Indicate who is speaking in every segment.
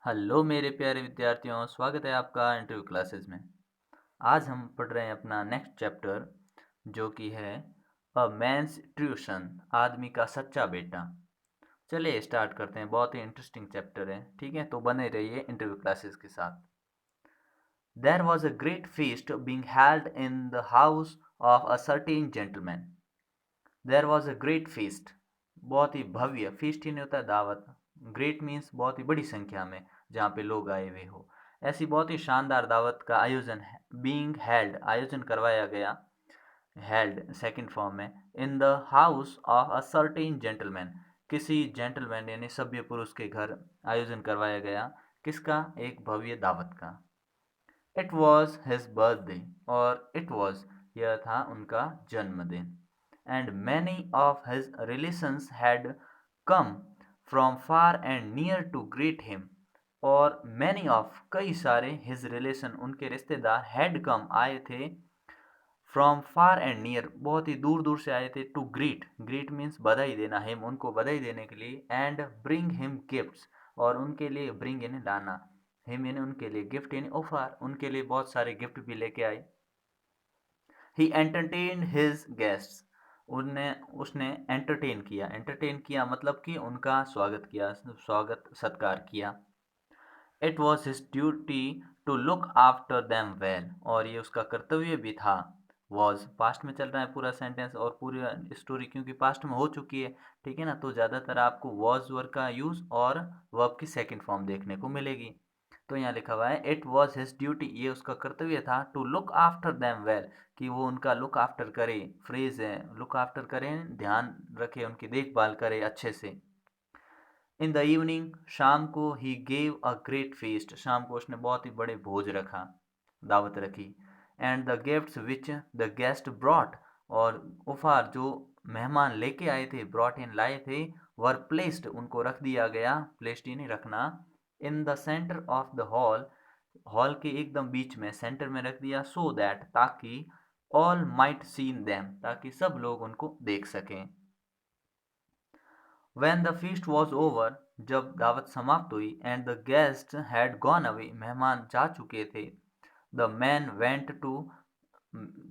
Speaker 1: Hello मेरे प्यारे विद्यार्थियों, स्वागत है आपका इंटरव्यू क्लासेस में। आज हम पढ़ रहे हैं अपना नेक्स्ट चैप्टर जो कि है अ मैन्स ट्यूशन, आदमी का सच्चा बेटा। चलिए स्टार्ट करते हैं, बहुत ही इंटरेस्टिंग चैप्टर है। ठीक है, तो बने रहिए इंटरव्यू क्लासेस के साथ। There was a great feast being held in the house of a certain gentleman. There was a great feast, बहुत ही भव्य। फीस्ट ही नहीं होता दावत। ग्रेट मीन्स बहुत ही बड़ी संख्या में, जहाँ पे लोग आए हुए हो। ऐसी बहुत ही शानदार दावत का आयोजन है, बीइंग हेल्ड, आयोजन करवाया गया, हेल्ड सेकंड फॉर्म में, इन the house of a certain gentleman, किसी जेंटलमैन यानी सभ्य पुरुष के घर आयोजन करवाया गया। किसका? एक भव्य दावत का। इट वॉज हिज बर्थडे, और इट वॉज, यह था उनका जन्मदिन। And many of his relations had come from far and near to greet him, और मैनी ऑफ, कई सारे, हिज रिलेशन, उनके रिश्तेदार, हैड कम, आए थे, फ्रॉम फार एंड नियर, बहुत ही दूर दूर से आए थे, टू ग्रीट, ग्रीट मीन्स बधाई देना, हिम, उनको बधाई देने के लिए, एंड ब्रिंग हिम गिफ्ट्स, और उनके लिए, ब्रिंग यानी लाना, हिम यानी उनके लिए, गिफ्ट यानी उपहार, उनके लिए बहुत सारे गिफ्ट भी लेके आए। ही एंटरटेन्ड हिज गेस्ट्स, उनने उसने एंटरटेन किया मतलब कि उनका स्वागत किया, स्वागत सत्कार किया। It was his duty to look after them well, और ये उसका कर्तव्य भी था। वॉज पास्ट में चल रहा है पूरा सेंटेंस, और पूरी स्टोरी क्योंकि पास्ट में हो चुकी है, ठीक है ना, तो ज़्यादातर आपको वॉज वर्ड का यूज़ और वर्ब की सेकंड फॉर्म देखने को मिलेगी। तो यहाँ लिखा हुआ है इट वॉज हिज ड्यूटी, ये उसका कर्तव्य था, to look after them well, कि वो उनका लुक आफ्टर करे, फ्रेज है, लुक आफ्टर करें, ध्यान रखे, उनकी देखभाल करे अच्छे से। इन द इवनिंग, शाम को, he gave a great feast, शाम को उसने बहुत ही बड़े भोज रखा, दावत रखी। And the gifts which the guest brought, और उपहार जो मेहमान लेके आए थे, ब्रॉट इन लाए थे, वर प्लेस्ड, उनको रख दिया गया, प्लेस्ड यानी रखना, in the centre of the hall, hall के एकदम बीच में, सेंटर में रख दिया, सो दैट, ताकि, ऑल माइट सीन देम, ताकि सब लोग उनको देख सकें। When the feast was over, जब दावत समाप्त हुई, and the guests had gone away, मेहमान जा चुके थे, the man went to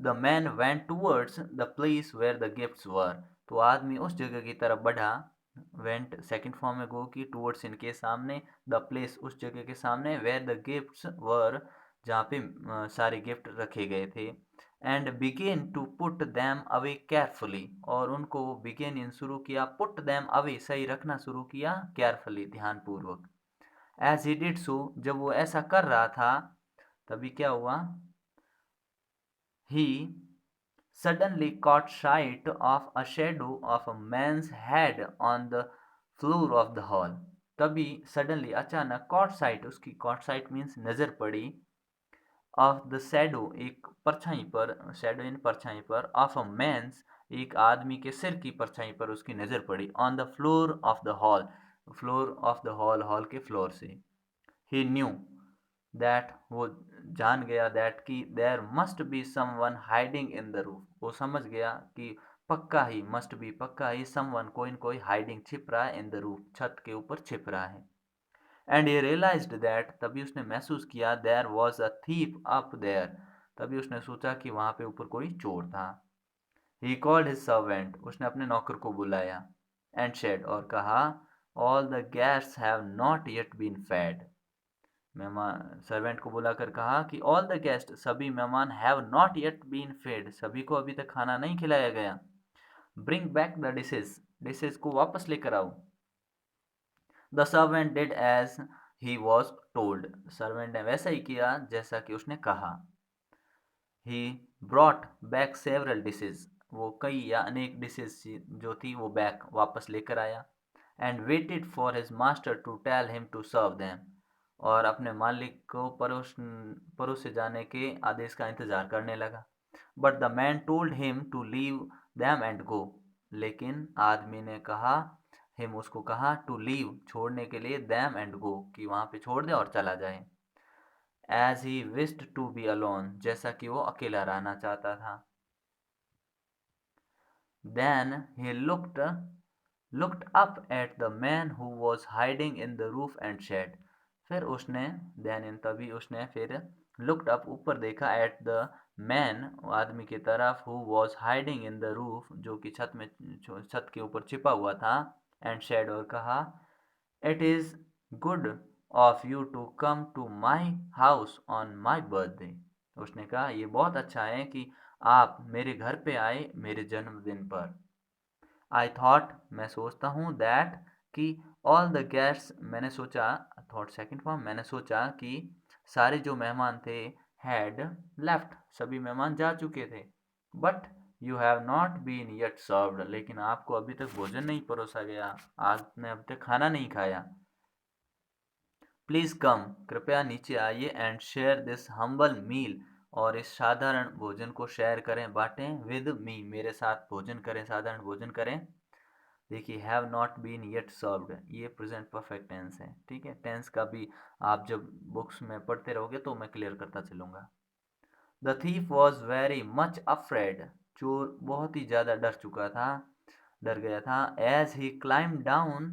Speaker 1: the man went towards the place where the gifts were, तो आदमी उस जगह की तरफ बढ़ा, went सेकंड फॉर्म में गो की, towards इनके सामने, the place उस जगह के सामने, where the gifts were, जहाँ पे सारे गिफ्ट रखे गए थे, and began to put them away carefully, और उनको बिगेन इन शुरू किया, पुट दैम अवे सही रखना शुरू किया, केयरफुली ध्यानपूर्वक। एज ही डिड सो, जब वो ऐसा कर रहा था, तभी क्या हुआ, ही suddenly caught sight of a shadow of a man's head on the floor of the hall, तभी suddenly अचानक, caught sight, उसकी caught sight means नजर पड़ी, ऑफ द शैडो, एक परछाई पर, शैडो इन परछाई पर, ऑफ अ मैंस, एक आदमी के सिर की परछाई पर उसकी नज़र पड़ी, on the floor of the hall, floor of the hall, hall के फ्लोर से। ही न्यू दैट, वो जान गया, दैट कि, there must be someone hiding in the roof, वो समझ गया कि पक्का ही, मस्ट बी पक्का ही, समवन कोई न कोई, हाइडिंग छिप रहा है, इन द रूफ छत के ऊपर छिप रहा है। एंड ही रियलाइज्ड दैट, तभी उसने महसूस किया, there was a thief up there, तभी उसने सोचा कि वहां पे ऊपर कोई चोर था। ही कॉल्ड हिज सर्वेंट, उसने अपने नौकर को बुलाया, एंड शेड, और कहा, all the guests have not yet been fed, मेहमान, सर्वेंट को बुलाकर कहा कि ऑल द गेस्ट, सभी मेहमान, have not yet been fed, सभी को अभी तक खाना नहीं खिलाया गया। Bring back the dishes, dishes को वापस लेकर आओ। The servant did as he was told, servant ने वैसा ही किया जैसा कि उसने कहा। He brought back several dishes, वो कई या अनेक डिशेज जो थी वो बैक, वापस लेकर आया। And waited for his master to tell him to serve them, और अपने मालिक को परोसे जाने के आदेश का इंतजार करने लगा। But the man told him to leave them and go, लेकिन आदमी ने कहा, हिम उसको कहा, टू लीव छोड़ने के लिए, दैम एंड गो कि वहां पे छोड़ दे और चला जाए। As he wished to be alone, जैसा कि वो अकेला रहना चाहता था। Then he looked up at the man who was hiding in the roof and said, फिर उसने देन तभी उसने फिर लुक्ड अप ऊपर देखा एट द मैन आदमी की तरफ who was hiding in the roof जो कि छत के ऊपर छिपा हुआ था एंड शेड और कहा it is good of you to come to my house on my birthday. उसने कहा ये बहुत अच्छा है कि आप मेरे घर पे आए मेरे जन्मदिन पर। आई थॉट मैं सोचता हूँ दैट कि ऑल द गेस्ट्स मैंने सोचा थॉट सेकंड फॉर्म मैंने सोचा कि सारे जो मेहमान थे हैड लेफ्ट सभी मेहमान जा चुके थे but you have not been yet served लेकिन आपको अभी तक भोजन नहीं परोसा गया आपने अभी तक खाना नहीं खाया। प्लीज़ कम कृपया नीचे आइए एंड शेयर दिस हम्बल मील और इस साधारण भोजन को शेयर करें बांटें विद मी मेरे साथ भोजन करें साधारण भोजन करें। देखिए have not been yet served ये प्रेजेंट परफेक्ट टेंस है। ठीक है टेंस का भी आप जब बुक्स में पढ़ते रहोगे तो मैं क्लियर करता चलूँगा। The thief was very much afraid चोर बहुत ही ज़्यादा डर गया था as he climb down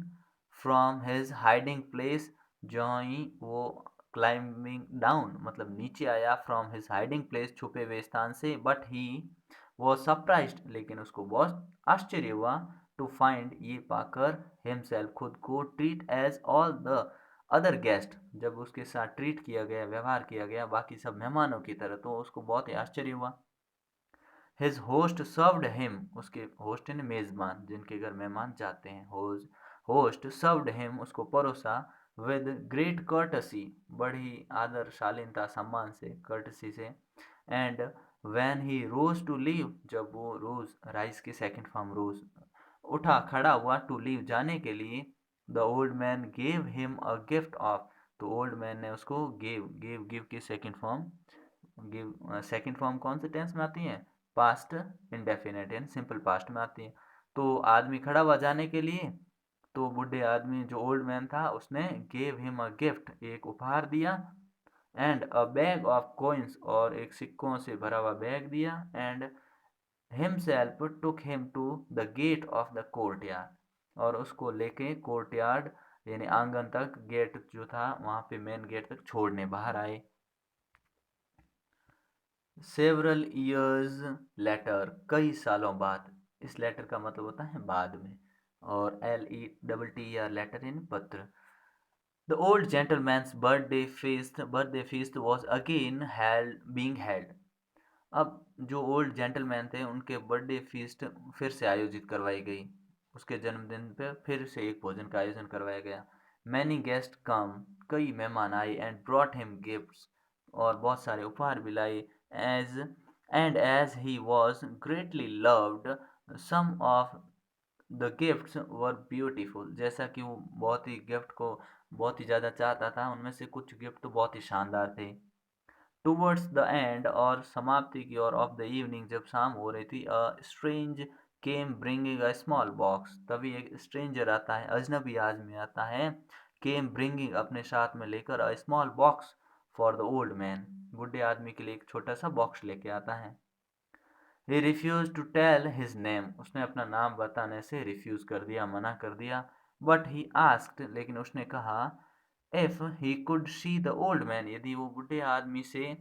Speaker 1: from his hiding place जो ही वो क्लाइंबिंग डाउन मतलब नीचे आया फ्रॉम हिज हाइडिंग प्लेस छुपे हुए स्थान से बट ही वो सरप्राइज्ड लेकिन उसको बहुत आश्चर्य हुआ टू फाइंड ये पाकर हिमसेल्फ खुद को treat as all the other guest जब उसके साथ ट्रीट किया गया व्यवहार किया गया बाकी सब मेहमानों की तरह तो उसको बहुत ही आश्चर्य हुआ। हिज होस्ट सर्व्ड हिम उसके होस्ट यानी मेज़बान जिनके घर मेहमान जाते हैं होस्ट सर्व्ड हिम उसको परोसा विद ग्रेट कर्टसी बड़ी आदर शालीनता सम्मान से कर्टसी से and when he rose to leave जब वो रोज राइज की सेकंड फॉर्म रोज उठा खड़ा हुआ टू लीव जाने के लिए the old man gave him a gift of तो ओल्ड मैन ने उसको गिव की second form give second form कौन से टेंस में आती है पास्ट इंडेफिनेट यानी सिंपल पास्ट में आती है। तो आदमी खड़ा हुआ जाने के लिए तो बूढ़े आदमी जो ओल्ड मैन था उसने गेव हिम अ गिफ्ट एक उपहार दिया and a bag of coins और एक सिक्कों से भरा हुआ बैग दिया and himself took him to the gate of the courtyard और उसको लेके कोर्टयार्ड यानी आंगन तक गेट जो था वहां पे मेन गेट तक छोड़ने बाहर आए। सेवरल ईयर्स लेटर कई सालों बाद इस लेटर का मतलब होता है बाद में और LETTER लेटर यानी पत्र। The old gentleman's birthday feast was again held. अब जो ओल्ड जेंटलमैन थे उनके बर्थडे फीस्ट फिर से आयोजित करवाई गई उसके जन्मदिन पर फिर से एक भोजन का आयोजन करवाया गया। मैनी गेस्ट कम कई मेहमान आए एंड ब्रॉट हिम गिफ्ट्स और बहुत सारे उपहार भी लाए as as he was greatly loved some of the gifts were beautiful जैसा कि वो बहुत ही गिफ्ट को बहुत ही ज़्यादा चाहता था उनमें से कुछ गिफ्ट तो बहुत ही शानदार थे। टूवर्ड्स द एंड और समाप्ति की ओर ऑफ द इवनिंग जब शाम हो रही थी a strange came bringing a small box तभी एक स्ट्रेंजर आता है अजनबी आदमी आता है केम ब्रिंगिंग अपने साथ में लेकर a small box for the old man बूढ़े आदमी के लिए एक छोटा सा बॉक्स लेके आता है। He refuse to tell his name उसने अपना नाम बताने से रिफ्यूज कर दिया मना कर दिया बट ही आस्क्ड लेकिन उसने कहा if he could see the old man यदि वो बूढ़े आदमी से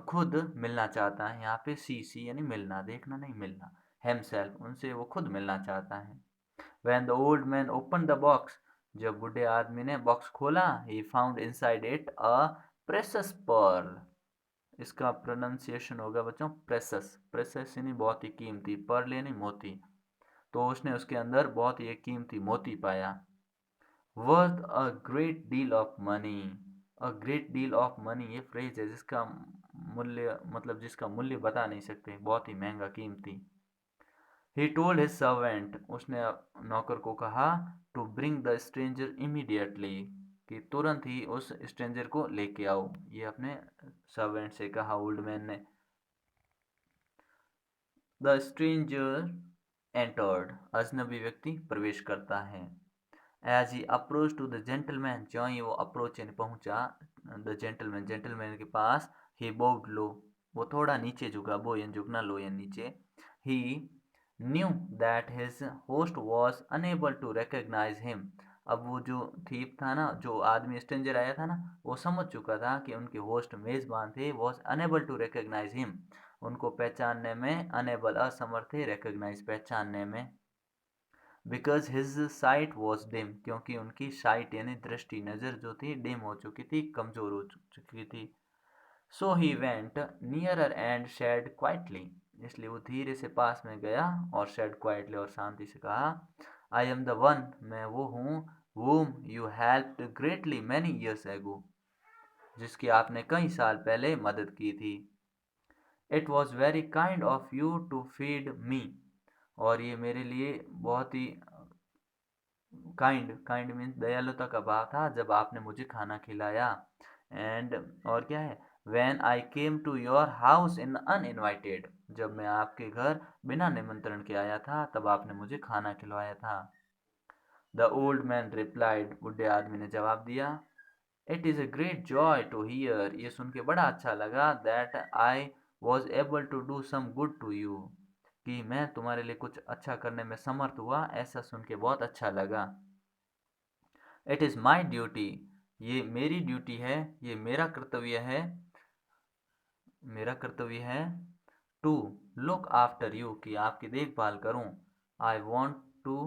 Speaker 1: खुद मिलना चाहता है यहाँ पे सी यानी मिलना देखना नहीं मिलना हिमसेल्फ उनसे वो खुद मिलना चाहता है। When the old man open the box जब बूढ़े आदमी ने बॉक्स खोला he found inside it a precious pearl इसका प्रोनाउंसिएशन होगा बच्चों प्रेशस प्रेशस यानी बहुत ही कीमती पर्ल यानी मोती तो उसने उसके अंदर बहुत ही एक कीमती मोती पाया। Worth a great deal of money a great deal of money ये फ्रेज है जिसका मूल्य मतलब जिसका मूल्य बता नहीं सकते बहुत ही महंगा कीमती। ही टोल्ड हिज सर्वेंट उसने नौकर को कहा to bring the stranger immediately कि तुरंत ही उस स्ट्रेंजर को लेके आओ ये अपने सर्वेंट से कहा ओल्ड मैन ने। द स्ट्रेंजर एंटर्ड अजनबी व्यक्ति प्रवेश करता है। As he approach to the gentleman जो ही वो अप्रोच यानी पहुंचा द जेंटलमैन के पास ही बोव्ड लो वो थोड़ा नीचे झुका बो यानी झुकना लो यानी नीचे। He knew that his host was unable to recognise him अब वो जो थीप था ना, जो आदमी स्ट्रेंजर आया था ना, वो समझ चुका था कि उनके होस्ट मेजबान थे, was unable to recognise him, उनको पहचानने में अनेबल, असमर्थ थे, रिकग्नाइज पहचानने में, because his sight was dim, क्योंकि उनकी साइट यानी दृष्टि, नज़र जो थी डिम हो चुकी थी, कमज़ोर हो चुकी थी। So he went nearer and shed quietly, इसलिए वो धीरे से पास में गया और शेड क्वाइटली, और शांति से कहा, आई एम द वन, मैं वो हूँ, whom you helped greatly many years ago, जिसकी आपने कई साल पहले मदद की थी। It was very kind of you to feed me, और ये मेरे लिए बहुत ही काइंड, काइंड मीन्स दयालुता का भाव था जब आपने मुझे खाना खिलाया। एंड और क्या है, when I came to your house in uninvited, जब मैं आपके घर बिना निमंत्रण के आया था तब आपने मुझे खाना खिलवाया था। द ओल्ड मैन रिप्लाइड, बुढ़े आदमी ने जवाब दिया, it is a great joy to hear, ये सुन के बड़ा अच्छा लगा, that I was able to do some good to you, कि मैं तुम्हारे लिए कुछ अच्छा करने में समर्थ हुआ, ऐसा सुन के बहुत अच्छा लगा। इट इज़ माई ड्यूटी, ये मेरी ड्यूटी है, ये मेरा कर्तव्य है टू लुक आफ्टर यू, कि आपकी देखभाल करूं। I want to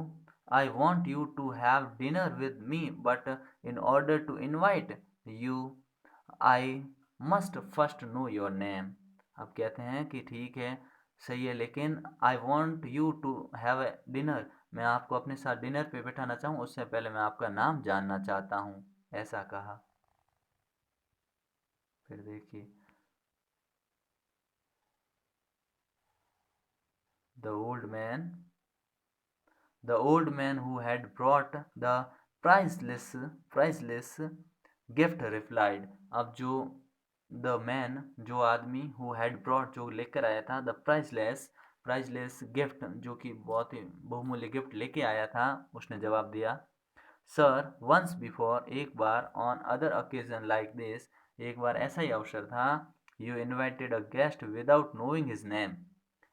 Speaker 1: I want you to have dinner with me, but in order to invite you I must first know your name. अब कहते हैं कि ठीक है, सही है, लेकिन I want you to have a dinner, मैं आपको अपने साथ डिनर पे बैठाना चाहूँ, उससे पहले मैं आपका नाम जानना चाहता हूँ, ऐसा कहा। फिर देखिए, the old man The old man who had brought the priceless gift replied, अब जो the man, जो आदमी, who had brought, जो लेकर आया था, the priceless gift, जो कि बहुत ही बहुमूल्य गिफ्ट लेके आया था, उसने जवाब दिया, सर वंस बिफोर, एक बार, on other occasion like this, एक बार ऐसा ही अवसर था, you invited a guest without knowing his name,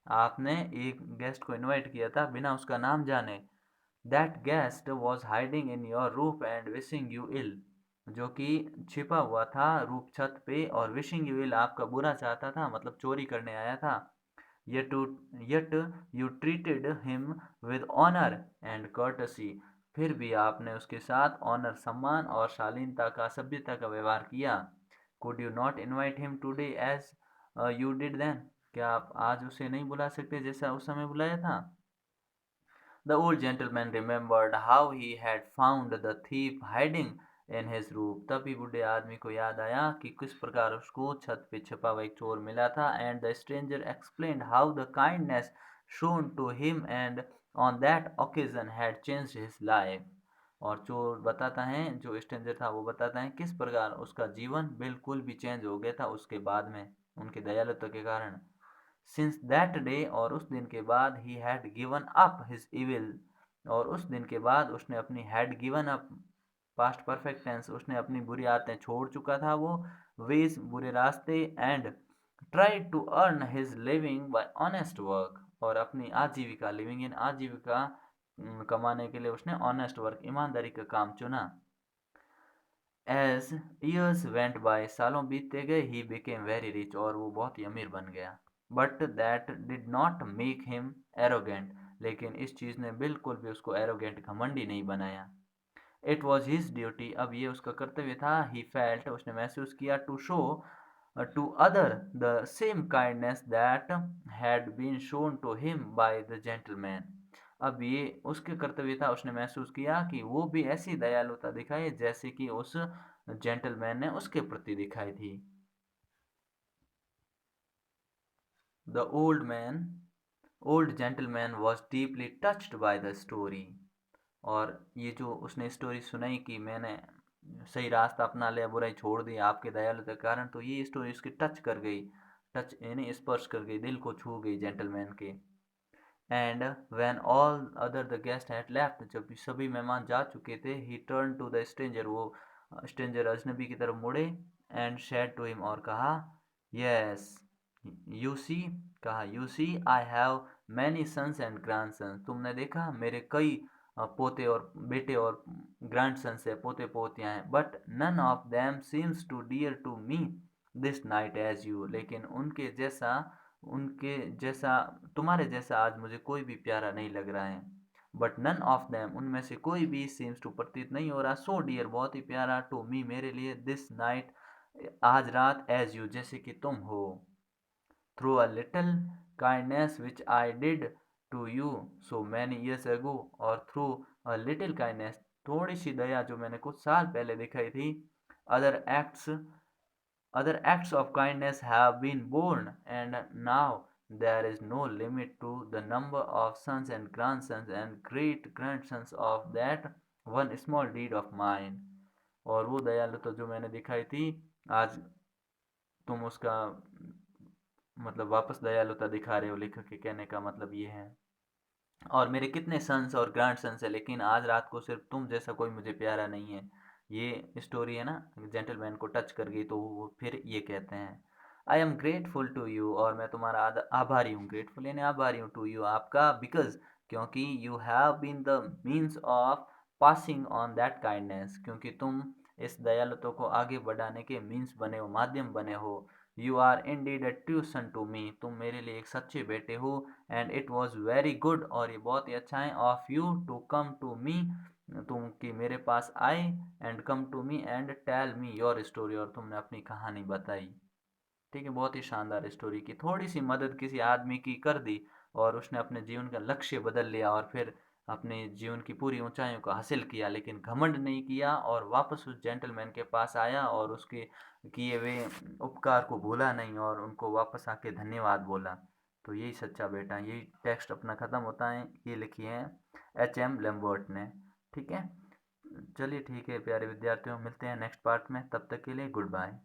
Speaker 1: आपने एक गेस्ट को इनवाइट किया था बिना उसका नाम जाने। That guest was hiding in your roof and wishing you ill, जो कि छिपा हुआ था रूप छत पे और विशिंग यू इल, आपका बुरा चाहता था, मतलब चोरी करने आया था। yet to yet you treated him with honor and courtesy, फिर भी आपने उसके साथ ऑनर, सम्मान और शालीनता का, सभ्यता का व्यवहार किया। could you not invite him today as you did then, क्या आप आज उसे नहीं बुला सकते जैसा उस समय बुलाया था। The old gentleman remembered how he had found the thief hiding in his roof, तभी बूढ़े आदमी को याद आया कि किस प्रकार उसको छत पे छिपा हुआ एक चोर मिला था। And the stranger explained how the kindness shown to him and on that occasion had changed his life, और चोर बताता है, जो स्ट्रेंजर था वो बताता है किस प्रकार उसका जीवन बिल्कुल भी चेंज हो गया था उसके बाद में, उनके दयालुता के कारण। सिंस दैट डे, और उस दिन के बाद, he had given up his evil, और उस दिन के बाद उसने अपनी, had given up past perfect tense, उसने अपनी बुरी आदतें छोड़ चुका था वो, वेज बुरे रास्ते, and try to earn his living by honest work, और अपनी आजीविका, लिविंग इन आजीविका कमाने के लिए उसने ऑनेस्ट वर्क, ईमानदारी का काम चुना। एज ईयर्स वेंट बाय, सालों बीतते गए, ही बिकेम वेरी रिच, और वो बहुत ही अमीर बन गया। But that did not make him arrogant, लेकिन इस चीज़ ने बिल्कुल भी उसको एरोगेंट, घमंडी नहीं बनाया। इट वॉज हिज ड्यूटी, अब ये उसका कर्तव्य था, ही फेल्ट, उसने महसूस किया, to show to other the same kindness that had been shown to him by the gentleman, अब ये उसके कर्तव्य था, उसने महसूस किया कि वो भी ऐसी दयालुता दिखाए जैसे कि उस जेंटलमैन ने उसके प्रति दिखाई थी। The old gentleman was deeply touched by the story, और ये जो उसने स्टोरी सुनाई कि मैंने सही रास्ता अपना लिया, बुराई छोड़ दी आपके दयालुता के कारण, तो ये स्टोरी उसकी टच कर गई, टच यानी स्पर्श कर गई, दिल को छू गई जेंटलमैन के। And when all other the guest had left, जब सभी मेहमान जा चुके थे, he turn to the stranger, वो स्ट्रेंजर अजनबी की तरफ मुड़े, एंड शेड टू हिम, और कहा, यस यू सी, कहा, you see I have many sons and grandsons, तुमने देखा मेरे कई पोते और बेटे और ग्रैंडसन्स है, पोते पोतियाँ हैं। But none of them seems too dear to me this night as you, लेकिन उनके जैसा तुम्हारे जैसा आज मुझे कोई भी प्यारा नहीं लग रहा है। बट नन ऑफ देम, उनमें से कोई भी, सीम्स टू, प्रतीत नहीं हो रहा, सो डियर, बहुत ही प्यारा, टू मी, मेरे लिए, दिस नाइट, आज रात, एज यू, जैसे कि तुम हो। Through a little kindness which I did to you so many years ago, और थ्रू अ लिटिल काइंडनेस, थोड़ी सी दया जो मैंने कुछ साल पहले दिखाई थी, other acts other acts of kindness have been born, and now there is no limit to the number of sons and grandsons and great grandsons of that one small deed of mine। और वो दयालुता जो मैंने दिखाई थी, आज तुम उसका मतलब वापस दयालुता दिखा रहे हो। लेखक के कहने का मतलब ये है। और मेरे कितने सन्स और ग्रैंड सन्स है, लेकिन आज रात को सिर्फ तुम जैसा कोई मुझे प्यारा नहीं है। ये स्टोरी है ना, जेंटलमैन को टच कर गई, तो वो फिर ये कहते हैं, I am grateful to you, और मैं तुम्हारा आभारी हूँ, ग्रेटफुल यानी आभारी हूँ, टू यू, आपका, बिकॉज, क्योंकि, you have been the means of passing on that kindness, क्योंकि तुम इस दयालुता को आगे बढ़ाने के मीन्स बने हो, माध्यम बने हो। You are indeed a true son to me, तुम मेरे लिए एक सच्चे बेटे हो। And it was very good, और ये बहुत ही अच्छा है, of you to come to me, तुम कि मेरे पास आए, and come to me and tell me your story, और तुमने अपनी कहानी बताई। ठीक है, बहुत ही शानदार स्टोरी की, थोड़ी सी मदद किसी आदमी की कर दी और उसने अपने जीवन का लक्ष्य बदल लिया, और फिर अपने जीवन की पूरी ऊंचाइयों को हासिल किया, लेकिन घमंड नहीं किया, और वापस उस जेंटलमैन के पास आया और उसके किए हुए उपकार को भूला नहीं, और उनको वापस आके धन्यवाद बोला। तो यही सच्चा बेटा है। यही टेक्स्ट अपना ख़त्म होता है। ये लिखी है H.M. लैम्बर्ट ने। ठीक है, चलिए ठीक है प्यारे विद्यार्थियों, मिलते हैं नेक्स्ट पार्ट में, तब तक के लिए गुड बाय।